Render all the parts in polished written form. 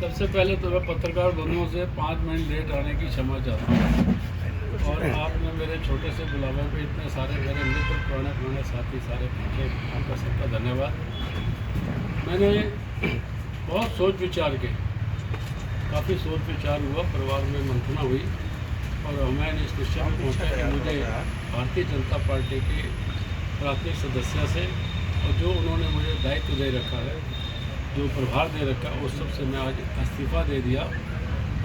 सबसे पहले तो मैं पत्रकार बंधुओं से 5 मिनट लेट आने की क्षमा चाहता हूँ। और आपने मेरे छोटे से बुलावे पे इतने सारे मेरे मित्र पुराने साथी सारे पहुँचे, आपका सबका धन्यवाद। मैंने बहुत सोच विचार के, काफ़ी सोच विचार हुआ, परिवार में मंथना हुई और मैंने इस निश्चय में पहुँचा कि मुझे भारतीय जनता पार्टी के प्राथमिक सदस्य से और जो उन्होंने मुझे दायित्व दे रखा है, जो प्रभार दे रखा है, उस सब से मैं आज इस्तीफ़ा दे दिया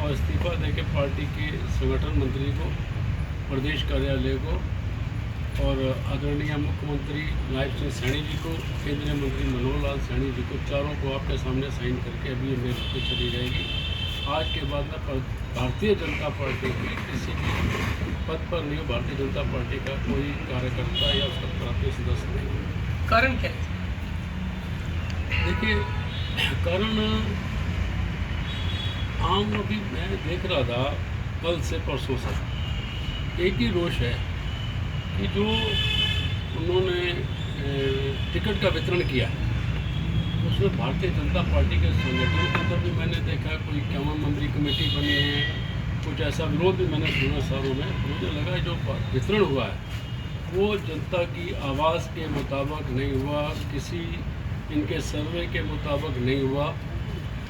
और इस्तीफ़ा दे के पार्टी के संगठन मंत्री को, प्रदेश कार्यालय को और आदरणीय मुख्यमंत्री नायब सिंह सैनी जी को, केंद्रीय मंत्री मनोहर लाल सैनी जी को, चारों को आपके सामने साइन करके अभी ये मेरे पे चली जाएगी। आज के बाद मैं भारतीय जनता पार्टी के किसी भी पद पर नहीं हूँ। भारतीय जनता पार्टी का कोई कार्यकर्ता या उसका प्राथमिक सदस्य नहीं हूँ। कारण क्या है? देखिए, कारण आम अभी मैं देख रहा था कल से परसों से एक ही रोष है कि जो उन्होंने टिकट का वितरण किया उसमें भारतीय जनता पार्टी के संगठन के अंदर भी मैंने देखा कोई 51 मेंबरी कमेटी बनी है, कुछ ऐसा विरोध भी मैंने सुना शहरों में। मुझे लगा जो वितरण हुआ है वो जनता की आवाज़ के मुताबिक नहीं हुआ, किसी इनके सर्वे के मुताबिक नहीं हुआ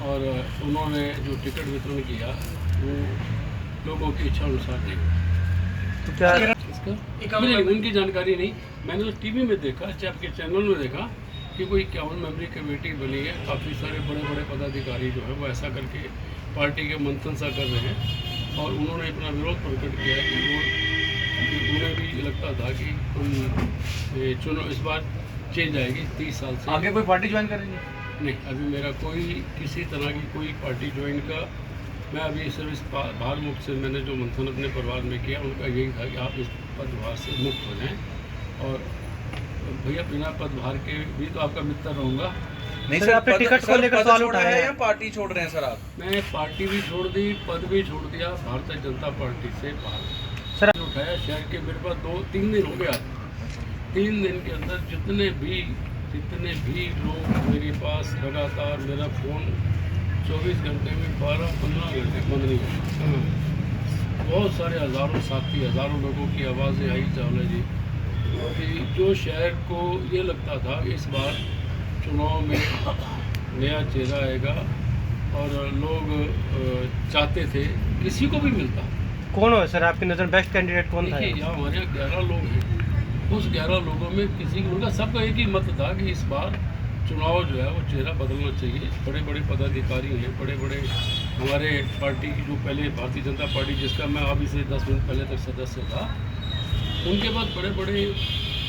और उन्होंने जो टिकट वितरण किया वो लोगों की इच्छा अनुसार नहीं हुआ। तो क्या इसका मुझे उनकी जानकारी नहीं, मैंने तो टीवी में देखा, चाहे आपके चैनल में देखा कि कोई 51 मेंबरी कमेटी बनी है, काफ़ी सारे बड़े बड़े पदाधिकारी जो है वो ऐसा करके पार्टी के मंथन सा कर रहे हैं और उन्होंने अपना विरोध प्रकट किया है कि उन्हें भी लगता था कि चुनाव इस बार चेंज आएगी 30 साल से। आगे कोई पार्टी ज्वाइन करेंगे? नहीं, अभी मेरा कोई किसी तरह की कोई पार्टी ज्वाइन का, मैं अभी सिर्फ इस भार मुक्त से मैंने जो मंथन अपने परिवार में किया उनका यही था कि आप इस पदभार से मुक्त हो जाएं और भैया बिना पदभार के भी तो आपका मित्र रहूँगा। नहीं सर, आपने टिकट को लेकर सवाल उठाया है या पार्टी छोड़ रहे हैं सर आप? मैं पार्टी भी छोड़ दी, पद भी छोड़ दिया, भारतीय जनता पार्टी से बाहर सर उठाया। शहर के मेरे पास 2-3 दिन हो गया, 3 दिन के अंदर जितने भी लोग मेरे पास लगातार, मेरा फ़ोन 24 घंटे में 12-15 घंटे बंद नहीं हुआ। बहुत सारे हज़ारों साथी, हज़ारों लोगों की आवाज़ें आई चावला जी कि जो शहर को ये लगता था कि इस बार चुनाव में नया चेहरा आएगा और लोग चाहते थे किसी को भी मिलता। कौन हो सर आपकी नज़र बेस्ट कैंडिडेट कौन था? देखिए, यहाँ हमारे यहाँ 11 लोग हैं, उस 11 लोगों में किसी उनका सबका एक ही मत था कि इस बार चुनाव जो है वो चेहरा बदलना चाहिए। बड़े बड़े पदाधिकारी हैं, बड़े बड़े हमारे पार्टी की जो पहले भारतीय जनता पार्टी जिसका मैं अभी से 10 मिनट पहले तक सदस्य था, उनके बाद बड़े बड़े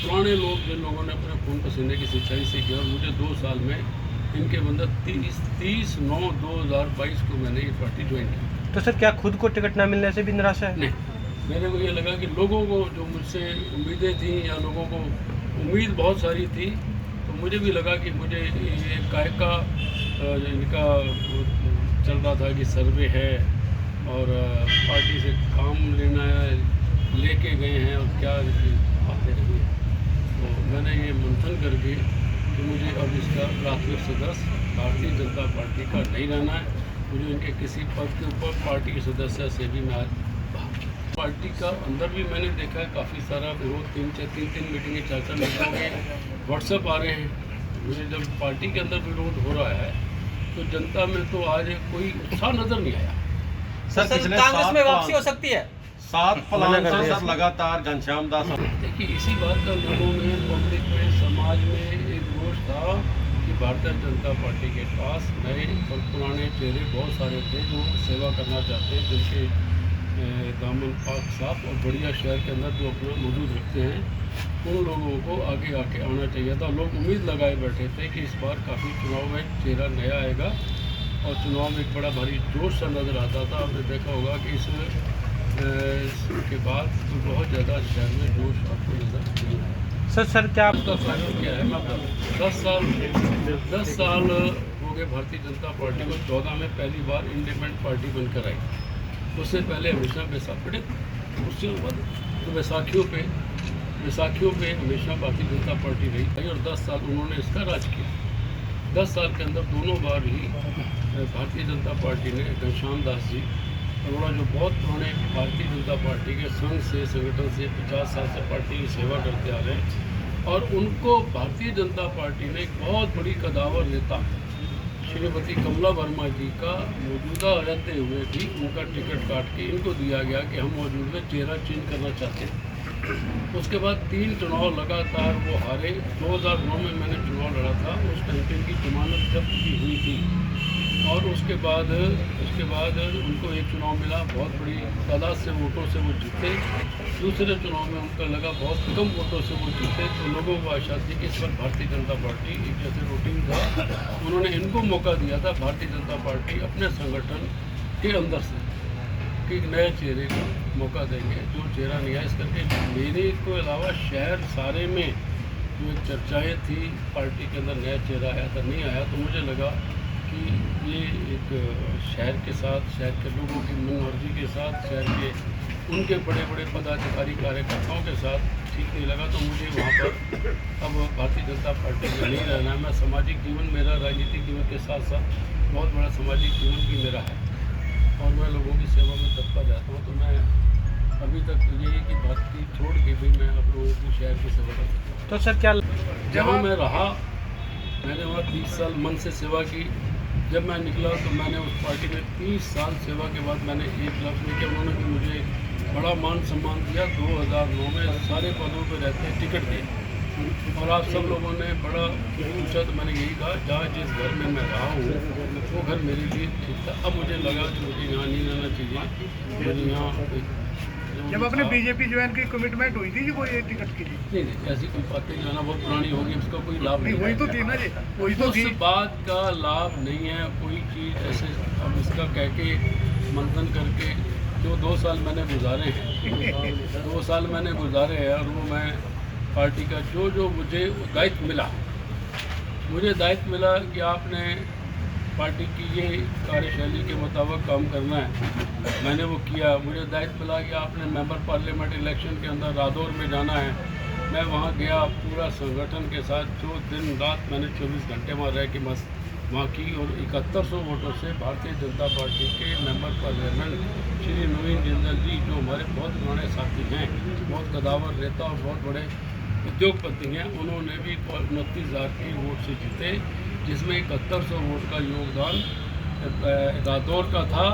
पुराने लोग जिन लोगों ने अपने खून पसीने की सिंचाई से किया और मुझे 2 साल में इनके अंदर 30/9/2022 को मैंने ये पार्टी ज्वाइन की। तो सर क्या खुद को टिकट ना मिलने से भी निराशा है? नहीं, मेरे को ये लगा कि लोगों को जो मुझसे उम्मीदें थी या लोगों को उम्मीद बहुत सारी थी, तो मुझे भी लगा कि मुझे ये कायका इनका चल रहा था कि सर्वे है और पार्टी से काम लेना है, लेके गए हैं और क्या बातें रही हैं। तो मैंने ये मंथन करके कि मुझे अब इसका प्राथमिक सदस्य भारतीय जनता पार्टी का नहीं रहना है, मुझे इनके किसी पद के ऊपर पार्टी के सदस्य से भी मैं पार्टी का अंदर भी मैंने देखा है काफ़ी सारा विरोध। 3 मीटिंगें 4 मीटिंगों में व्हाट्सएप आ रहे हैं। मुझे जब पार्टी के अंदर विरोध हो रहा है तो जनता में तो आज कोई उत्साह नज़र नहीं आया। सर कांग्रेस में वापसी हो सकती है? 7 प्लान से सर लगातार घनश्याम दास। देखिए, इसी बात का लोगों में, पब्लिक में, समाज में एक रोष था कि भारतीय जनता पार्टी के पास नए और पुराने चेहरे बहुत सारे थे जो सेवा करना चाहते हैं, जिनके दामन पाक साफ और बढ़िया शहर के अंदर जो अपना मौजूद रखते हैं, उन लोगों को आगे आके आना चाहिए था। लोग उम्मीद लगाए बैठे थे कि इस बार काफ़ी चुनाव में चेहरा नया आएगा और चुनाव में एक बड़ा भारी जोश सा नज़र आता था। आपने देखा होगा कि इसके बाद तो बहुत ज़्यादा शहर में जोश आपको नज़र नहीं आया। सर क्या आपका फायदा क्या है? मैं 10 साल हो गए भारतीय जनता पार्टी को। 14 में पहली बार इंडिपेंडेंट पार्टी बनकर आई, उससे पहले हमेशा उससे बाद तो बैसाखियों पे हमेशा भारतीय जनता पार्टी रही और 10 साल उन्होंने इसका राज किया। 10 साल के अंदर दोनों बार ही भारतीय जनता पार्टी ने घनश्याम दास जी अरोड़ा, जो बहुत पुराने भारतीय जनता पार्टी के संघ से, संगठन से 50 साल से पार्टी की सेवा करते आ रहे हैं, और उनको भारतीय जनता पार्टी ने एक बहुत बड़ी कदावर नेता श्रीमती कमला वर्मा जी का मौजूदा रहते हुए भी उनका टिकट काट के इनको दिया गया कि हम मौजूद में चेहरा चेंज करना चाहते हैं। उसके बाद 3 चुनाव लगातार वो हारे। 2009 में मैंने चुनाव लड़ा था, उस टाइम पे इनकी जमानत जब्त भी हुई थी, और उसके बाद उनको एक चुनाव मिला, बहुत बड़ी तादाद से वोटों से वो जीते। दूसरे चुनाव में उनका लगा बहुत कम वोटों से वो जीते, तो लोगों को आशा थी कि इस बार भारतीय जनता पार्टी एक जैसे रूटीन था, उन्होंने इनको मौका दिया था भारतीय जनता पार्टी अपने संगठन के अंदर से कि एक नए चेहरे का मौका देंगे, जो चेहरा नहीं आया। इस करके मेरे को अलावा शहर सारे में जो एक चर्चाएँ थी पार्टी के अंदर नया चेहरा आया था, नहीं आया, तो मुझे लगा कि ये एक शहर के साथ, शहर के लोगों की मनमर्जी के साथ, शहर के उनके बड़े बड़े पदाधिकारी कार्यकर्ताओं के साथ ठीक नहीं लगा, तो मुझे वहाँ पर अब भारतीय जनता पार्टी में नहीं रहना है। मैं सामाजिक जीवन, मेरा राजनीतिक जीवन के साथ साथ बहुत बड़ा सामाजिक जीवन भी मेरा है, और मैं लोगों की सेवा में तत्पर रहता हूँ। तो मैं अभी तक यही की बात की छोड़ के भी मैं आप लोगों की शहर की सेवा करता हूँ। तो सर क्या जहाँ मैं रहा, मैंने वहाँ 30 साल मन से सेवा की। जब मैं निकला तो मैंने उस पार्टी में 30 साल सेवा के बाद मैंने एक लफ्ज़ में किया, उन्होंने भी मुझे बड़ा मान सम्मान दिया। 2009 में सारे पदों पर रहते टिकट दिए, और आप सब लोगों ने बड़ा पूछा, तो मैंने यही कहा, जहाँ जिस घर में मैं रहा हूँ वो घर मेरे लिए ठीक था। अब मुझे लगा कि मुझे यहाँ नहीं रहना चाहिए, मुझे यहाँ जब आपने बीजेपी ज्वाइन की कमिटमेंट हुई थी कि वो ये टिकट की थी? नहीं, ऐसी कोई बातें जो है ना बहुत पुरानी होगी, उसका कोई लाभ नहीं। वही तो थी ना जी, वही तो थी। उस बात का लाभ नहीं है, कोई चीज़ ऐसे अब इसका कह के मंथन करके जो 2 साल मैंने गुजारे हैं 2 साल मैंने गुजारे हैं, और वो मैं पार्टी का जो मुझे दायित्व मिला कि आपने पार्टी की ये कार्यशैली के मुताबिक काम करना है, मैंने वो किया। मुझे दायित्व मिला कि आपने मेंबर पार्लियामेंट इलेक्शन के अंदर रादौर में जाना है, मैं वहाँ गया पूरा संगठन के साथ, जो दिन रात मैंने 24 घंटे वहाँ रह के मस्त वहाँ की, और 7100 वोटों से भारतीय जनता पार्टी के मेंबर पार्लियामेंट श्री नवीन जिंदल जी, जो हमारे बहुत पुराने साथी हैं, बहुत कदावर नेता और बहुत बड़े उद्योगपति हैं, उन्होंने भी 29,000 की वोट से जीते, जिसमें 7100 वोट का योगदान रादौर का था।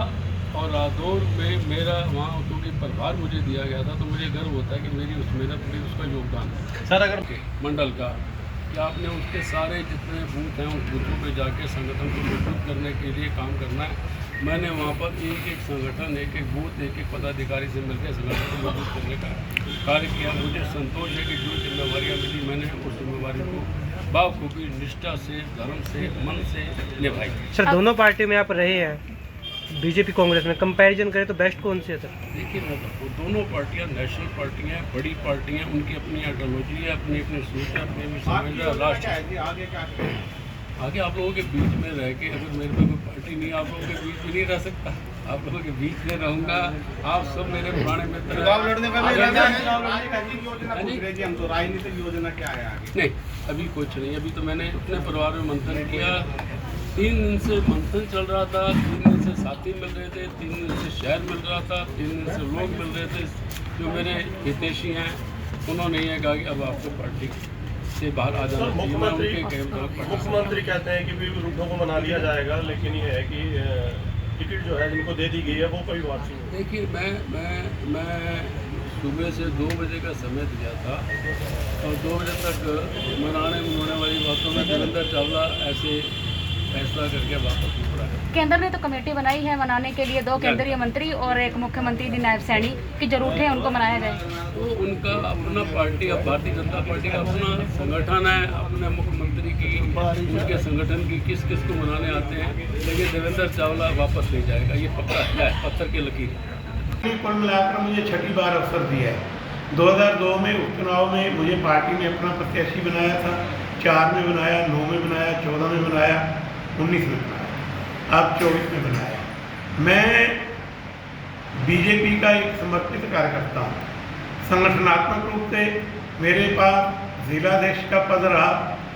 और रादौर में मेरा वहाँ क्योंकि प्रभार मुझे दिया गया था, तो मुझे गर्व होता है कि मेरी उस मेहनत में उसका योगदान है। सर अगर मंडल का कि आपने उसके सारे जितने बूथ हैं उस बूथों पे जाके संगठन को मजबूत करने के लिए काम करना है। मैंने वहाँ पर एक संगठन, एक बूथ, एक पदाधिकारी से मिलकर संगठन को मजबूत करने का कार्य किया। मुझे संतोष है कि जो जिम्मेवारियाँ मिली मैंने उस जिम्मेवारी को बाखूबी निष्ठा से, धर्म से, मन से निभाई। सर दोनों पार्टी में आप रहे हैं, बीजेपी कांग्रेस में कंपैरिजन करें तो बेस्ट कौन सी है सर? देखिए, वो दोनों पार्टियां नेशनल पार्टी हैं, बड़ी पार्टी हैं, उनकी अपनी आइडियोलॉजी है, अपनी अपनी सोच है, अपनी अपनी समझ है। राष्ट्र आगे आप लोगों के बीच में रह के, अगर मेरे पे कोई पार्टी नहीं, आप लोगों के बीच में नहीं रह सकता, आप लोगों के बीच में रहूँगा। आप सब मेरे पुराने मित्र हैं। राजनीतिक योजना क्या है आगे? नहीं, अभी कुछ नहीं। अभी तो मैंने अपने परिवार में मंथन किया, 3 दिन से मंथन चल रहा था, 3 दिन से साथी मिल रहे थे, 3 दिन से शहर मिल रहा था, 3 दिन से लोग मिल रहे थे जो मेरे हितैषी हैं। उन्होंने ये कहा कि अब आपको पार्टी से बाहर आ जाना चाहिए। मैं उनके मुख्यमंत्री कहते हैं कि भी रुद्धों को मना लिया जाएगा, लेकिन ये है कि टिकट जो है जिनको दे दी गई है वो कोई वापसी नहीं। देखिए, मैं सुबह से 2 बजे का समय दिया था, और 2 बजे तक मनाने वाली बातों में देवेंद्र चावला ऐसे फैसला करके वापस मुकरा है। केंद्र ने तो कमेटी बनाई है मनाने के लिए, 2 केंद्रीय मंत्री और एक मुख्यमंत्री दी नायब सैनी की जरूरत है, उनको मनाया जाए। तो उनका अपना पार्टी, अब भारतीय जनता पार्टी का अपना संगठन है, अपने मुख्यमंत्री की, उनके संगठन की किस को मनाने आते हैं, लेकिन देवेंद्र चावला वापस नहीं जाएगा, ये पक्का है, पत्थर की लकीर है। कुल मिलाकर मुझे 6ठी बार अवसर दिया है। 2002 में उपचुनाव में मुझे पार्टी ने अपना प्रत्याशी बनाया था, 4 में बनाया, 9 में बनाया, 14 में बनाया, 19 में बनाया, अब 24 में बनाया। मैं बीजेपी का एक समर्पित कार्यकर्ता हूँ। संगठनात्मक रूप से मेरे पास जिलाध्यक्ष का पद रहा,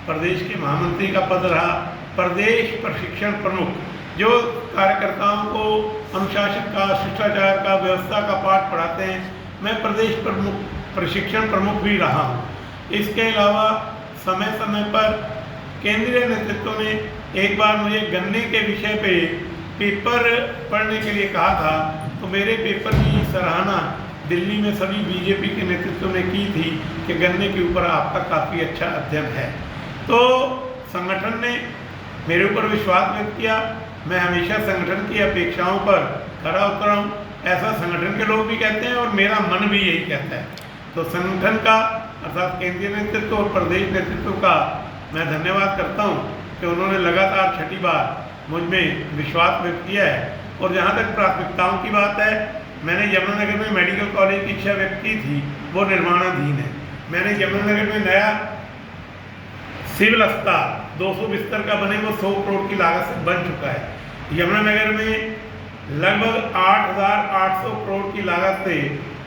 प्रदेश के महामंत्री का पद रहा, प्रदेश प्रशिक्षण प्रमुख जो कार्यकर्ताओं को अनुशासन का, शिष्टाचार का, व्यवस्था का पाठ पढ़ाते हैं। मैं प्रदेश प्रमुख, प्रशिक्षण प्रमुख भी रहा हूँ। इसके अलावा समय समय पर केंद्रीय नेतृत्व ने एक बार मुझे गन्ने के विषय पे पेपर पढ़ने के लिए कहा था, तो मेरे पेपर की सराहना दिल्ली में सभी बीजेपी के नेतृत्व ने की थी कि गन्ने के ऊपर आपका काफ़ी अच्छा अध्ययन है। तो संगठन ने मेरे ऊपर विश्वास व्यक्त किया। मैं हमेशा संगठन की अपेक्षाओं पर खरा उतरा हूँ, ऐसा संगठन के लोग भी कहते हैं और मेरा मन भी यही कहता है। तो संगठन का अर्थात केंद्रीय नेतृत्व और प्रदेश नेतृत्व का मैं धन्यवाद करता हूँ कि उन्होंने लगातार छठी बार मुझ में विश्वास व्यक्त किया है। और जहाँ तक प्राथमिकताओं की बात है, मैंने यमुनानगर में मेडिकल कॉलेज की इच्छा व्यक्त की थी, वो निर्माणाधीन है। मैंने यमुनानगर में नया सिविल अस्पताल 200 बिस्तर का बने, वो 100 करोड़ की लागत से बन चुका है। यमुनानगर में लगभग 8,800 करोड़ की लागत से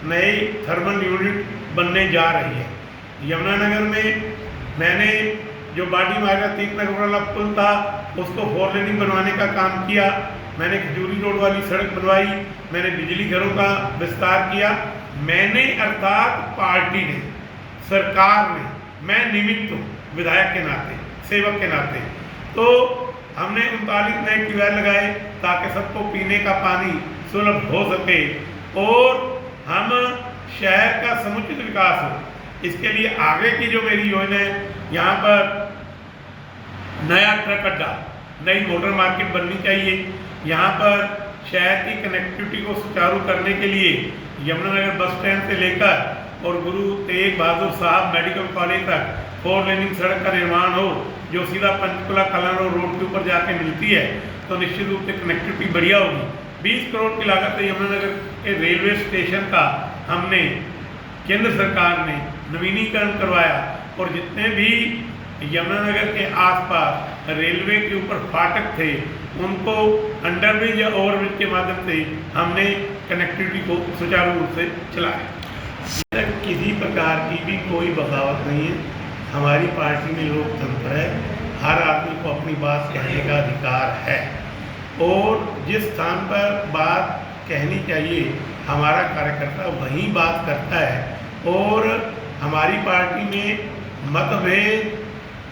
नई थर्मल यूनिट बनने जा रही है। यमुनानगर में मैंने जो बाडी मार्गा तीन नगर वाला पुल था उसको 4 लेनिंग बनवाने का काम किया। मैंने खजूरी रोड वाली सड़क बनवाई। मैंने बिजली घरों का विस्तार किया। मैंने अर्थात पार्टी ने, सरकार ने, मैं निमित्त हूँ विधायक के नाते, सेवक के नाते। तो हमने 39 नए ट्यूबवेल लगाए ताकि सबको पीने का पानी सुलभ हो सके और हम शहर का समुचित विकास हो। इसके लिए आगे की जो मेरी योजना है, यहाँ पर नया ट्रक अड्डा, नई मोटर मार्केट बननी चाहिए। यहाँ पर शहर की कनेक्टिविटी को सुचारू करने के लिए यमुनानगर बस स्टैंड से लेकर और गुरु तेग बहादुर साहब मेडिकल कॉलेज तक 4 लेनिंग सड़क का निर्माण हो, जो सीधा पंचकुला कलानौर रोड के ऊपर जाके मिलती है। तो निश्चित रूप से कनेक्टिविटी बढ़िया होगी। 20 करोड़ की लागत से यमुनानगर के रेलवे स्टेशन का हमने केंद्र सरकार ने नवीनीकरण करवाया और जितने भी यमुनानगर के आसपास रेलवे के ऊपर फाटक थे उनको अंडरब्रिज या ओवरब्रिज के माध्यम से हमने कनेक्टिविटी को सुचारू रूप से चलाया। किसी प्रकार की भी कोई बगावत नहीं है। हमारी पार्टी में लोकतंत्र है, हर आदमी को अपनी बात कहने का अधिकार है और जिस स्थान पर बात कहनी चाहिए हमारा कार्यकर्ता वही बात करता है। और हमारी पार्टी में मतभेद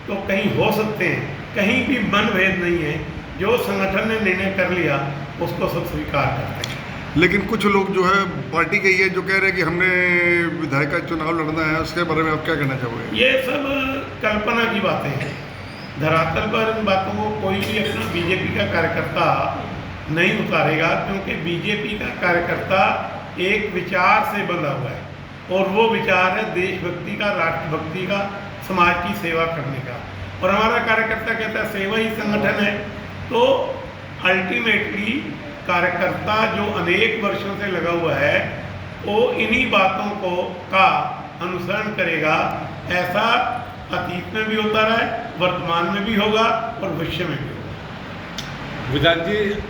तो कहीं हो सकते हैं, कहीं भी मनभेद नहीं है। जो संगठन ने निर्णय कर लिया उसको सब स्वीकार करते हैं। लेकिन कुछ लोग जो है पार्टी के ये जो कह रहे हैं कि हमने विधायक का चुनाव लड़ना है, उसके बारे में आप क्या कहना चाहोगे? ये सब कल्पना की बातें हैं। धरातल पर इन बातों को कोई भी अपना बीजेपी का कार्यकर्ता नहीं उतारेगा, क्योंकि बीजेपी का कार्यकर्ता एक विचार से बंधा हुआ है और वो विचार है देशभक्ति का, राष्ट्रभक्ति का, समाज की सेवा करने का। और हमारा कार्यकर्ता कहता है सेवा ही संगठन है। तो अल्टीमेटली कार्यकर्ता जो अनेक वर्षों से लगा हुआ है वो इन्हीं बातों को का अनुसरण करेगा। ऐसा अतीत में भी होता रहा है, वर्तमान में भी होगा और भविष्य में भी होगा। विधायक जी,